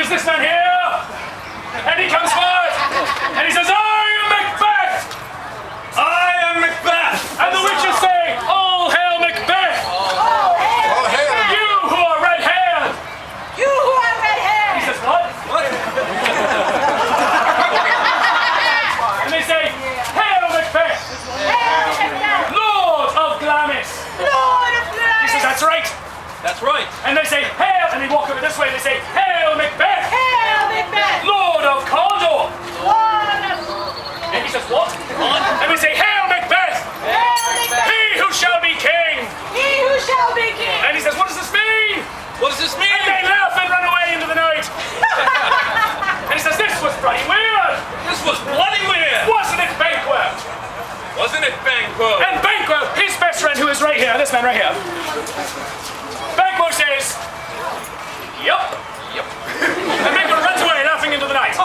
is this man here? And he comes forward, and he says, I am Macbeth! I am Macbeth! And the witches say, all hail Macbeth! All hail! You who are red-haired! You who are red-haired! He says, what? And they say, hail Macbeth! Hail Macbeth! Lord of Glamis! Lord of He says, Glamis! that's right! That's right. And they say, hail! And they walk over this way, and they say, hail Macbeth! Hail Macbeth! Lord of Cawdor! Lord of... And he says, what? And we say, hail Macbeth! Hail Macbeth! He who shall be king! He who shall be king! And he says, what does this mean? What does this mean? And they laugh and run away into the night. And he says, this was bloody weird! This was bloody weird! Wasn't it Banquo? Wasn't it, Banquo? And Banquo, his best friend who is right here, this man right here. Banquo says, yup. Yep. And Banquo runs away laughing into the night.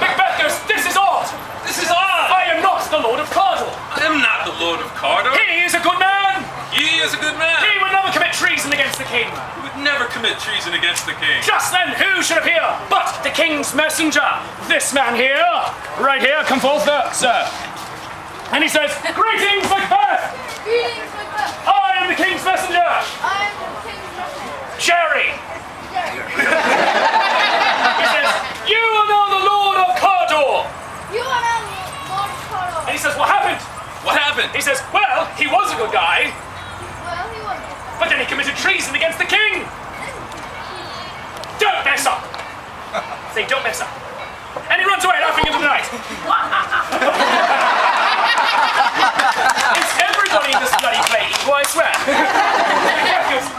Macbeth goes, this is odd. This is odd! I am not the Lord of Cawdor. I am not the Lord of Cawdor. He is a good man. He is a good man. He would never commit treason against the king. He would never commit treason against the king. Just then, who should appear but the king's messenger? This man here, right here, come forth, sir. And he says, greetings, Macbeth! Greetings, Macbeth. I am the king's messenger! I am the king's messenger. Jerry! He says, you are now the Lord of Cawdor! You are now Lord of Cawdor. And he says, what happened? What happened? He says, well, he was a good guy, Well, he wasn't. but then he committed treason against the king! Don't mess up! Say, don't mess up. And he runs away laughing into the night. It's everybody in this bloody play equal, I swear.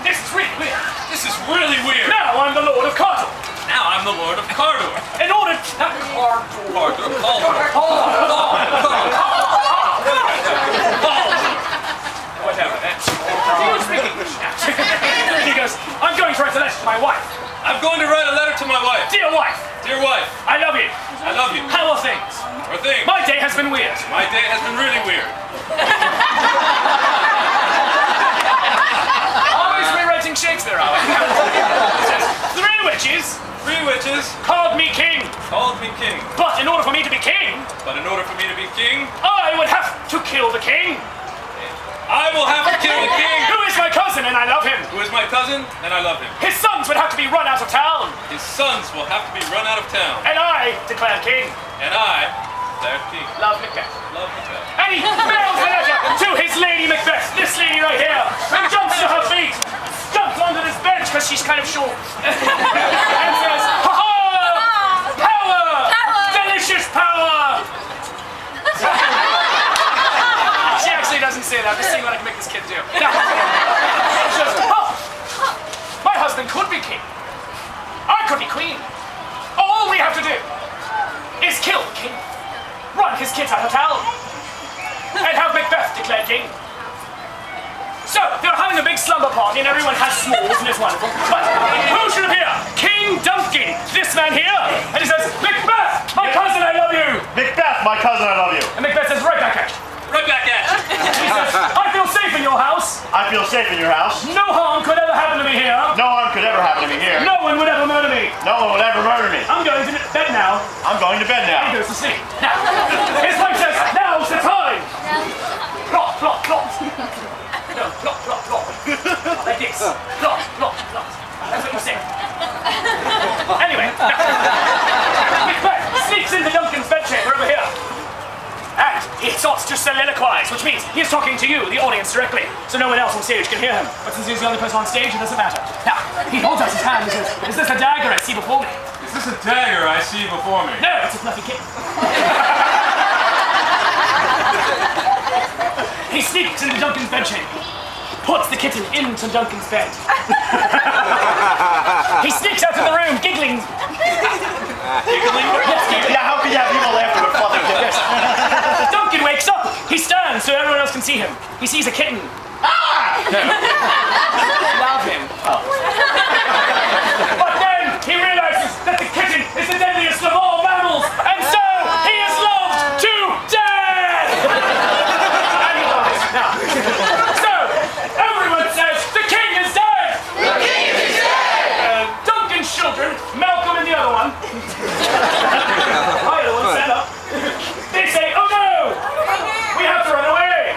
This is really weird. This is really weird. Now I'm the Lord of Cawdor. Now I'm the Lord of Cawdor. In order Whatever. Do you speak English now? He goes, I'm going to write a letter to my wife. I'm going to write a letter to my wife. Dear wife, Dear wife, I love you. I love you. How are things? Or thing. My day has been weird. My day has been really weird. Always rewriting Shakespeare, are we? He says, three witches Called me king. but in order for me to be king, But in order for me to be king, I would have to kill the king. I will have to kill the king. Who is my cousin and I love him. Who is my cousin, and I love him. His sons would have to be run out of town. His sons will have to be run out of town. And I declare king. And I, their king. Love Macbeth. Love Macbeth. And he mails the letter to his lady Macbeth, this lady right here, and jumps to her feet, jumps onto this bench because she's kind of short, and says, ha-ha! Power! Delicious power! She actually doesn't say that. I'm just seeing what I can make this kid do. She goes, oh, my husband could be king. I could be queen. All we have to do is kill the king, run his kids out of town, and have Macbeth declared king. So, they're having a big slumber party and everyone has s'mores and it's wonderful. But who should appear? King Duncan, this man here. And he says, Macbeth, my cousin, I love you. Macbeth, my cousin, I love you. And Macbeth says, right back at you. Right back at you. He says, I feel safe in your house. I feel safe in your house. No harm could ever happen to me here. No harm could ever happen to me here. No one would ever murder me. No one would ever murder me. I'm going to bed now. I'm going to bed He now. goes to sleep. Now, his wife says, now's the time. Plot, plot, plot. No, plot, plot, plot. Like this. Plot, plot, plot. That's what you say. Anyway, Macbeth sneaks into Duncan's bedchamber over here. And he starts to soliloquize, which means he is talking to you, the audience, directly, so no one else on stage can hear him. But since he's the only person on stage, it doesn't matter. Now, he holds out his hand and says, is this a dagger I see before me? Is this a dagger I see before me? No, it's a fluffy kitten. He sneaks into Duncan's bedchamber, puts the kitten into Duncan's bed. He sneaks out of the room, giggling. Giggling? Yes, giggling. Yeah, how can you have people laughing with fluffy kittens? Duncan wakes up. He stands so everyone else can see him. He sees a kitten. Ah! No. Love him. Oh. But then he realizes that the kitten is the deadliest of all mammals, and so he is loved to death. And he dies. Now, so everyone says the king is dead. The king is dead. Duncan one. Hi, little one, stand up. They say, oh no! We have to run away!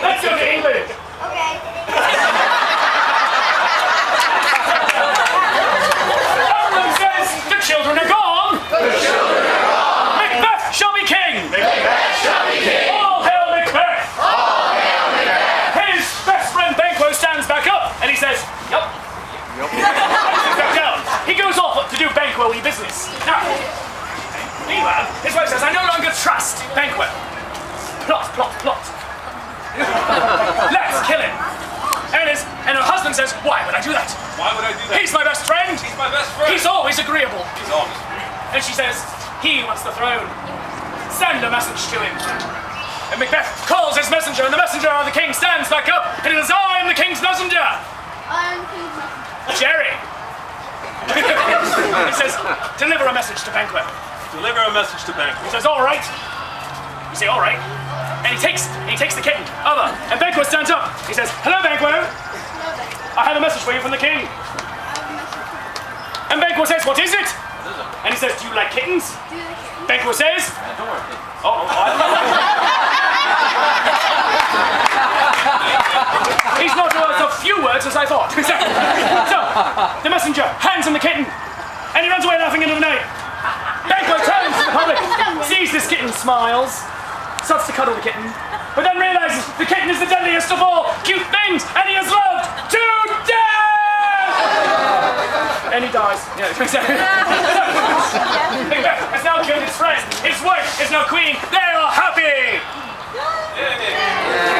Let's go to England! Okay. Everyone says the children are gone! Macbeth shall be king! All hail Macbeth! His best friend Banquo stands back up and he says, yup. Back down. He goes off to do Banquo-y business. Now, meanwhile, his wife says, I no longer trust Banquo. Plot, plot, plot. Let's kill him. And her husband says, why would I do that? Why would I do that? He's my best friend. He's my best friend. He's always agreeable. He's always. And she says, he wants the throne. Send a message to him. And Macbeth calls his messenger, and the messenger of the king stands back up, and he says, I am the king's messenger. I am King's messenger. Jerry. He says, deliver a message to Banquo. Deliver a message to He Banquo. says, all right. You say, all right. And he takes the kitten over, and Banquo stands up. He says, hello, Banquo. No, then. I have a message for you from the king. I have a message. And Banquo says, what is it? And he says, do you like kittens? Do the kitten. Banquo says, oh, I don't know. He's not as a few words as I thought. So, the messenger hands him the kitten, and he runs away laughing into the night. Banquo turns to the public, sees this kitten, smiles, starts to cuddle the kitten, but then realizes the kitten is the deadliest of all cute things, and he is loved to death! And he dies. Yeah, exactly. Macbeth has now killed his friend. His wife is now queen. They are happy!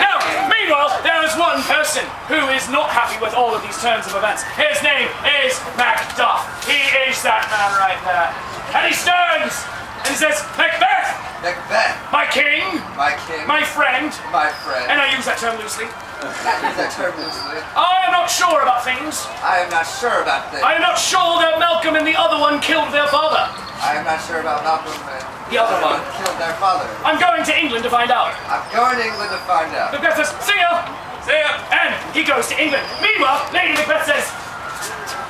Now, meanwhile, there is one person who is not happy with all of these turns of events. His name is Macduff. He is that man right there. And he stands and he says, Macbeth, Macbeth, my king, my king, my friend, my friend. and I use that term loosely. I use that term loosely. I am not sure about things. I am not sure about things. I am not sure that Malcolm and the other one killed their father. I am not sure about Malcolm and The other one. killed their father. I'm going to England to find out. I'm going to England to find out. Macbeth says, see ya! See ya. And he goes to England. Meanwhile, Lady Macbeth says,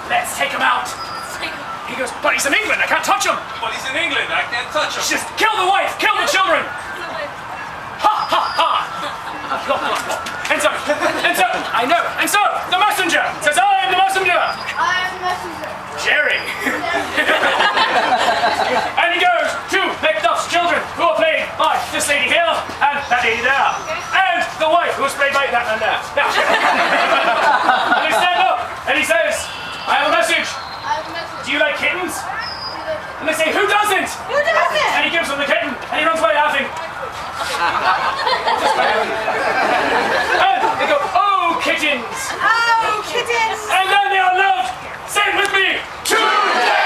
let's take him out. He goes, but he's in England, I can't touch him. But he's in England. I can't touch him. She says, kill the wife, kill the children. Ha, ha, ha. Plop, plop, plop. And so, I know. And so, the messenger says, I am the messenger. I am the messenger. Jerry. And he goes to Macduff's children, who are played by this lady here and that lady there. And the wife, who is played by that man there. Now, and they stand up, and he says, I have a message. I have a message. Do you like kittens? Do the kitten. And they say, who doesn't? Who does it? And he gives them the kitten, and he runs away laughing. And they go, oh, kittens. Oh, kittens. And then they are loved. Say it with me. To death.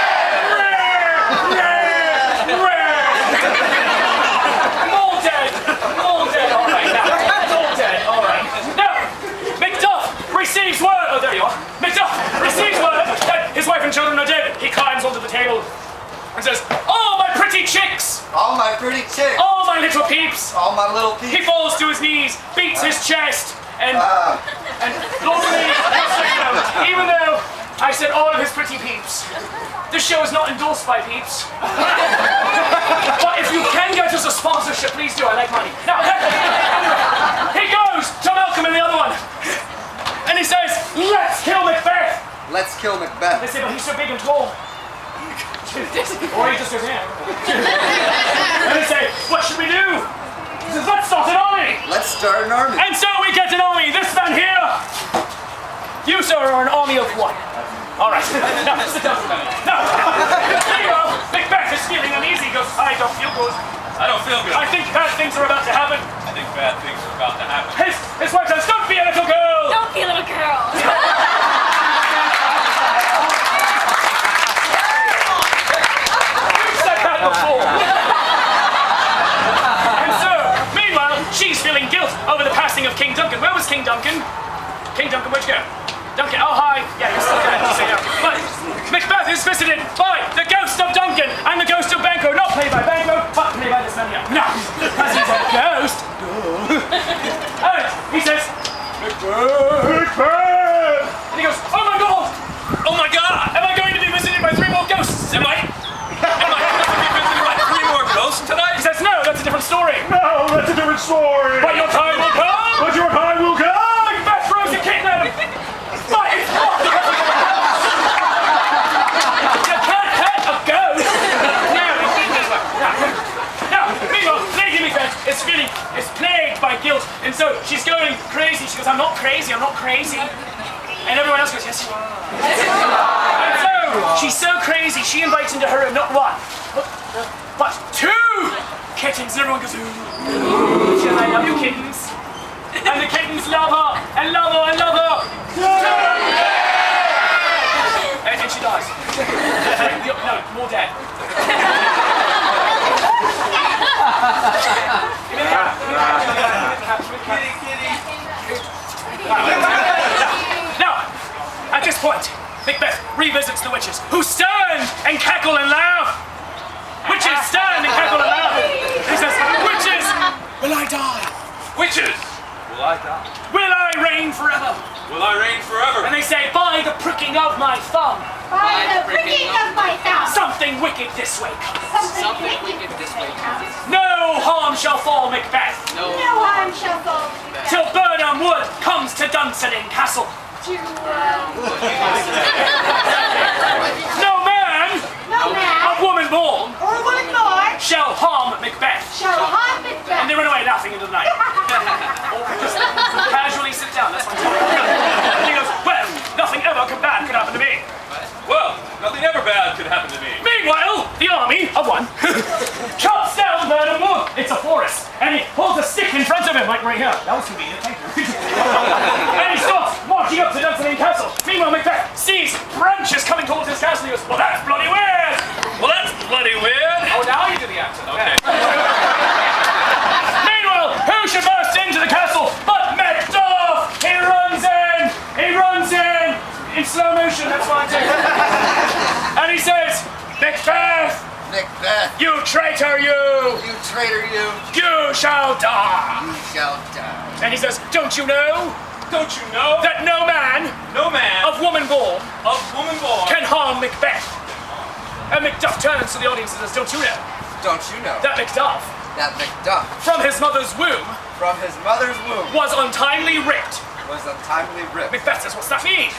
All dead. All dead. All right. Now, all dead. All right. Now, Macduff receives word. Oh, there you are. Macduff receives word that his wife and children are dead. He climbs onto the table and says, oh, my pretty chicks. All my pretty chicks. Oh, my little peeps. All my little He people. falls to his knees, beats his chest, and normally, even though I said all of his pretty peeps, this show is not endorsed by peeps. But if you can get us a sponsorship, please do. I like money. Now, he goes to Malcolm and the other one, and he says, let's kill Macbeth. Let's kill They Macbeth. say, but he's so big and tall. Or he just goes, yeah. And they say, what should we do? He says, let's start an army. Let's start an army. And so we get an army. This man here. You, sir, are an army of one. All right. Now, sit down. Now, meanwhile, Macbeth is feeling uneasy. He goes, I don't feel good. I don't feel good. I think bad things are about to happen. I think bad things are about to happen. His wife says, don't be a little girl. Don't be a little girl. You've said that before. And so, meanwhile, she's feeling guilt over the passing of King Duncan. Where was King Duncan? King Duncan, where'd you go? Duncan, oh hi. Yeah, you're still dead. You say no. But Macbeth is visited by the ghost of Duncan and the ghost of Banquo, not played by Banquo, but played by this man here. No, because he's a ghost. And he says, Macbeth. And he goes, oh my god. Oh my God! Am I going to be visited by 3 more ghosts? Am I? I'm not crazy, I'm not crazy. And everyone else goes, yes, you are. And so, she's so crazy, she invites into her room not one, but two kittens. And everyone goes, ooh. She goes, I love you, kittens. And the kittens love her, and love her, and love her. And she dies. No, more dead. Now, at this point, Macbeth revisits the witches, who stand and cackle and laugh. Witches stand and cackle and laugh. He says, witches, will I die? Witches! Will I die? Will I reign forever? Will I reign forever? And they say, by the pricking of my thumb, By the pricking of my thumb. something wicked this way comes. Something wicked this way comes. No harm shall fall Macbeth, No harm shall fall till Burnham Wood comes to Dunsinane Castle. to No man no man of woman born or woman born shall harm Macbeth. shall harm And Macbeth. they run away laughing into the night. Or just casually sit down, that's fine. And he goes, well, nothing ever bad could happen to me. Well, nothing ever bad could happen to me. Meanwhile, the army of one chops down Burnham Wood. It's a forest. And he holds a stick in front of him, like right here. That was convenient, thank you. And he starts marching up to Dunsinane Castle. Meanwhile, Macbeth sees branches coming towards his castle. He goes, well, that's bloody weird. Well, that's bloody weird. Oh, now you do the accent. Okay. Meanwhile, who should burst into the castle but Macduff? He runs in. He runs in slow motion. That's fine too. And he says, Macbeth, Macbeth, you traitor, you traitor, you shall die. you shall die. And he says, don't you know Don't you know that that no man no man of woman born of woman born can harm Macbeth? And Macduff turns to the audience and says, don't you know Don't you know that Macduff, that Macduff, from his mother's womb, from his mother's womb, was untimely ripped? was untimely ripped? Macbeth says, what's that mean?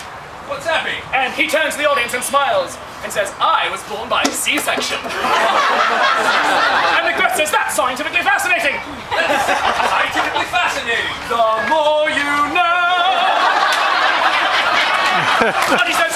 What's that mean? And he turns to the audience and smiles and says, I was born by C-section. And Macbeth says, that's scientifically fascinating. Scientifically fascinating. The more you know. And he says,